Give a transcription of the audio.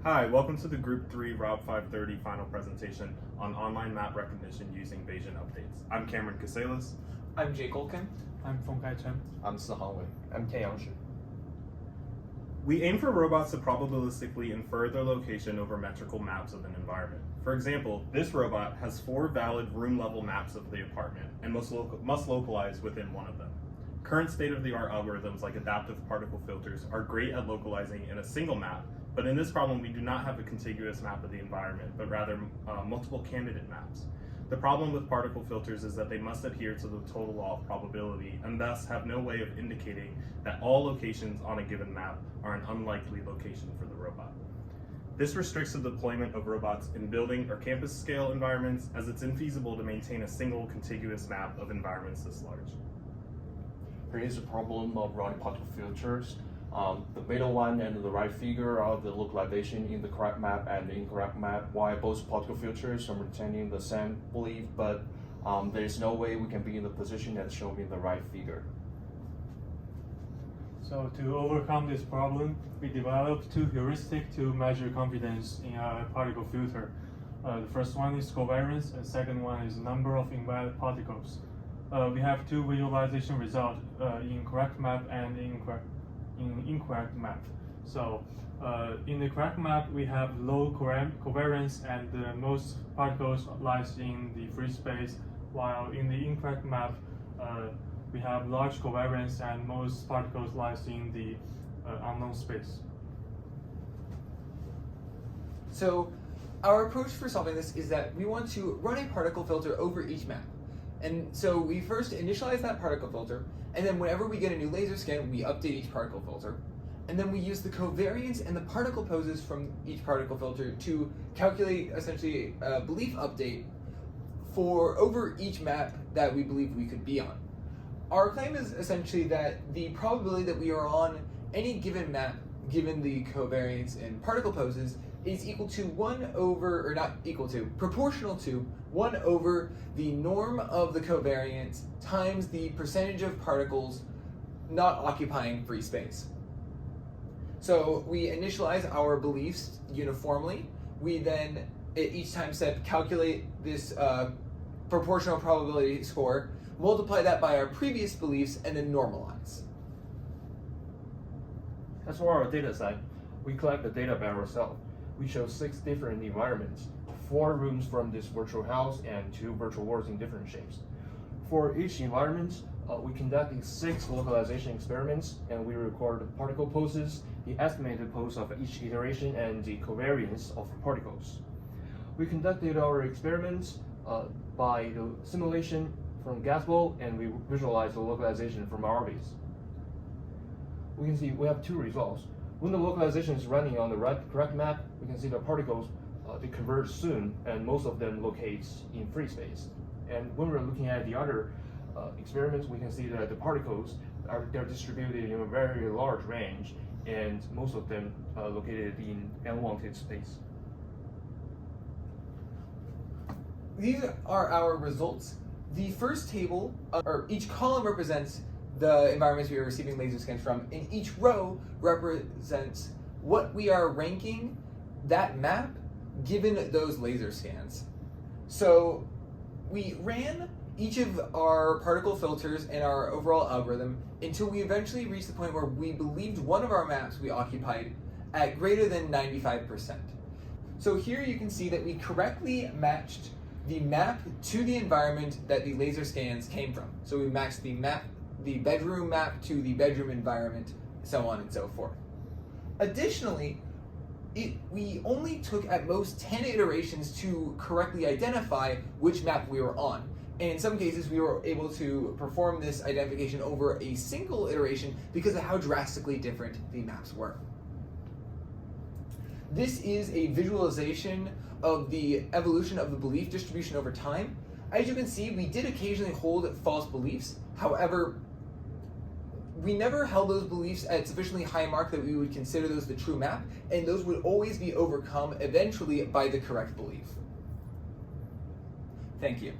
Hi, welcome to the Group 3 ROB530 final presentation on online map recognition using Bayesian updates. I'm Cameron Caselas. I'm Jake Olkin. I'm Fengkai Chen. I'm Sihang Wei. I'm Tianyang Shi. We aim for robots to probabilistically infer their location over metrical maps of an environment. For example, this robot has 4 valid room-level maps of the apartment and must localize within one of them. Current state-of-the-art algorithms like adaptive particle filters are great at localizing in a single map, but in this problem we do not have a contiguous map of the environment, but rather multiple candidate maps. The problem with particle filters is that they must adhere to the total law of probability and thus have no way of indicating that all locations on a given map are an unlikely location for the robot. This restricts the deployment of robots in building or campus scale environments, as it's infeasible to maintain a single contiguous map of environments this large. Here is a problem of running particle filters. The middle one and the right figure are the localization in the correct map and the incorrect map, while both particle filters are maintaining the same belief, but there is no way we can be in the position that's shown in the right figure. So to overcome this problem, we developed 2 heuristics to measure confidence in a particle filter. The first one is covariance, and second one is number of invalid particles. We have 2 visualization results in correct map and in incorrect map. So in the correct map, we have low covariance and most particles lies in the free space, while in the incorrect map, we have large covariance and most particles lies in the unknown space. So our approach for solving this is that we want to run a particle filter over each map. And so we first initialize that particle filter, and then whenever we get a new laser scan, we update each particle filter. And then we use the covariance and the particle poses from each particle filter to calculate essentially a belief update for over each map that we believe we could be on. Our claim is essentially that the probability that we are on any given map, given the covariance and particle poses, is equal to 1 over, or not equal to, proportional to 1 over the norm of the covariance times the percentage of particles not occupying free space. So we initialize our beliefs uniformly. We then, at each time step, calculate this proportional probability score, multiply that by our previous beliefs, and then normalize. As for our data set, we collect the data by ourselves. We show 6 different environments, 4 rooms from this virtual house and 2 virtual worlds in different shapes. For each environment, we conduct 6 localization experiments, and we record the particle poses, the estimated pose of each iteration, and the covariance of particles. We conducted our experiments by the simulation from gas ball, and we visualize the localization from ROBs. We can see we have 2 results. When the localization is running on the correct map, we can see the particles they converge soon, and most of them locate in free space. And when we're looking at the other experiments, we can see that the particles they're distributed in a very large range, and most of them located in unwanted space. These are our results. The first table, or each column represents the environments we are receiving laser scans from, and each row represents what we are ranking that map given those laser scans. So we ran each of our particle filters and our overall algorithm until we eventually reached the point where we believed one of our maps we occupied at greater than 95%. So here you can see that we correctly matched the map to the environment that the laser scans came from. So we matched the bedroom map to the bedroom environment, so on and so forth. Additionally, we only took at most 10 iterations to correctly identify which map we were on. And in some cases, we were able to perform this identification over a single iteration because of how drastically different the maps were. This is a visualization of the evolution of the belief distribution over time. As you can see, we did occasionally hold false beliefs. However, we never held those beliefs at sufficiently high mark that we would consider those the true map, and those would always be overcome eventually by the correct belief. Thank you.